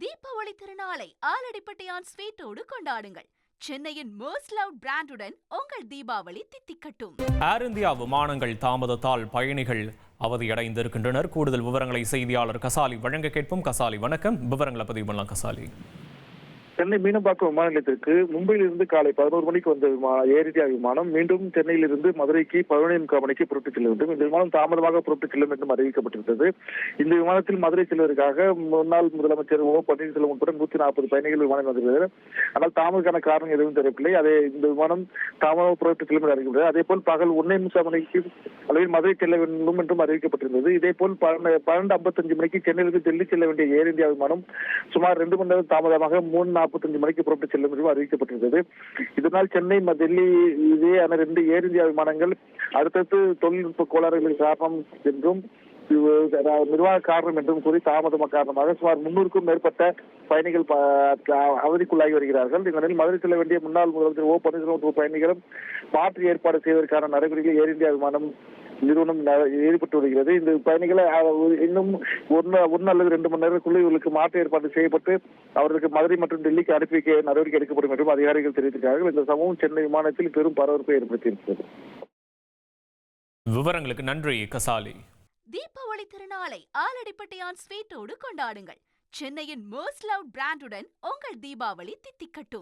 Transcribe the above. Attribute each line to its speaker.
Speaker 1: தீபாவளி திருநாளை ஆலடிப்பட்டியான் ஸ்வீட்டோடு கொண்டாடுங்கள். சென்னையின் மோஸ்ட் லவ்ட் பிராண்டுடன் உங்கள் தீபாவளி தித்திக்கட்டும்.
Speaker 2: ஏர் இந்தியா விமானங்கள் தாமதத்தால் பயணிகள் அவதியடைந்திருக்கின்றனர். கூடுதல் விவரங்களை செய்தியாளர் கசாலி வழங்க கேட்போம். கசாலி வணக்கம். விவரங்களை பதிவு பண்ணலாம் கசாலி.
Speaker 3: சென்னை மீனம்பாக்கம் விமான நிலையத்திற்கு மும்பையிலிருந்து காலை 11 மணிக்கு வந்த ஏர் இந்தியா விமானம் மீண்டும் சென்னையிலிருந்து மதுரைக்கு 11:45 மணிக்கு புறப்பட்டுச் செல்ல வேண்டும். இந்த விமானம் தாமதமாக புறப்பட்டுச் செல்லும் என்றும் அறிவிக்கப்பட்டிருந்தது. இந்த விமானத்தில் மதுரை செல்வதற்காக முன்னாள் முதலமைச்சர் ஓ பன்னீர்செல்வம் உட்பட 140 பயணிகள் விமானம் வந்திருந்தனர். ஆனால் தாமதமான காரணம் எதுவும் தெரியவில்லை. இந்த விமானம் தாமதமாக புறப்பட்டுச் செல்லும் என்று அறிவிக்கப்பட்டது. அதேபோல் பகல் 1:30 மணிக்கு அளவில் மதுரை செல்ல வேண்டும் என்றும் அறிவிக்கப்பட்டிருந்தது. இதேபோல் 12:55 மணிக்கு சென்னையிலிருந்து டெல்லி செல்ல வேண்டிய ஏர் இந்தியா விமானம் சுமார் 2 மணி நேரம் தாமதமாக 3:45 மணிக்கு புறப்பட்டு செல்லும் என்று அறிவிக்கப்பட்டிருந்தது. இதனால் சென்னை டெல்லி இதேயான 2 ஏர் இந்தியா விமானங்கள் அடுத்தடுத்து தொழில்நுட்ப கோளாறுகளுக்கு காரணம் என்றும் நிர்வாக காரணம் என்றும் கூறி தாமதம் காரணமாக சுமார் 300க்கும் மேற்பட்ட பயணிகள் அவதிக்குள்ளாகி வருகிறார்கள். இந்நிலையில் மதுரை செல்ல வேண்டிய முன்னாள் முதலமைச்சர் ஓ பன்னீர்செல்வம் பயணிகளும் மாற்று ஏற்பாடு செய்வதற்கான நடவடிக்கைகள் ஏர் இந்தியா விமானம் நிறுவனம் ஈடுபட்டு வருகிறது. இந்த பயணிகளை இன்னும் 1 அல்லது 2 மணி நேரத்துக்குள்ள இவர்களுக்கு மாற்று ஏற்பாடு செய்யப்பட்டு அவர்களுக்கு மதுரை மற்றும் டெல்லிக்கு அனுப்பி வைக்க நடவடிக்கை எடுக்கப்படும் என்றும் அதிகாரிகள் தெரிவித்திருக்கிறார்கள். இந்த சம்பவம் சென்னை விமானத்தில் பெரும் பரபரப்பை ஏற்படுத்தியிருக்கிறது.
Speaker 2: விவரங்களுக்கு நன்றி கசாலி.
Speaker 1: தீபாவளி திருநாளை ஆலடிப்பட்டியான் ஸ்வீட்டோடு கொண்டாடுங்கள். சென்னையின் மோஸ்ட் லவ்ட் பிராண்டுடன் உங்கள் தீபாவளி தித்திக்கட்டும்.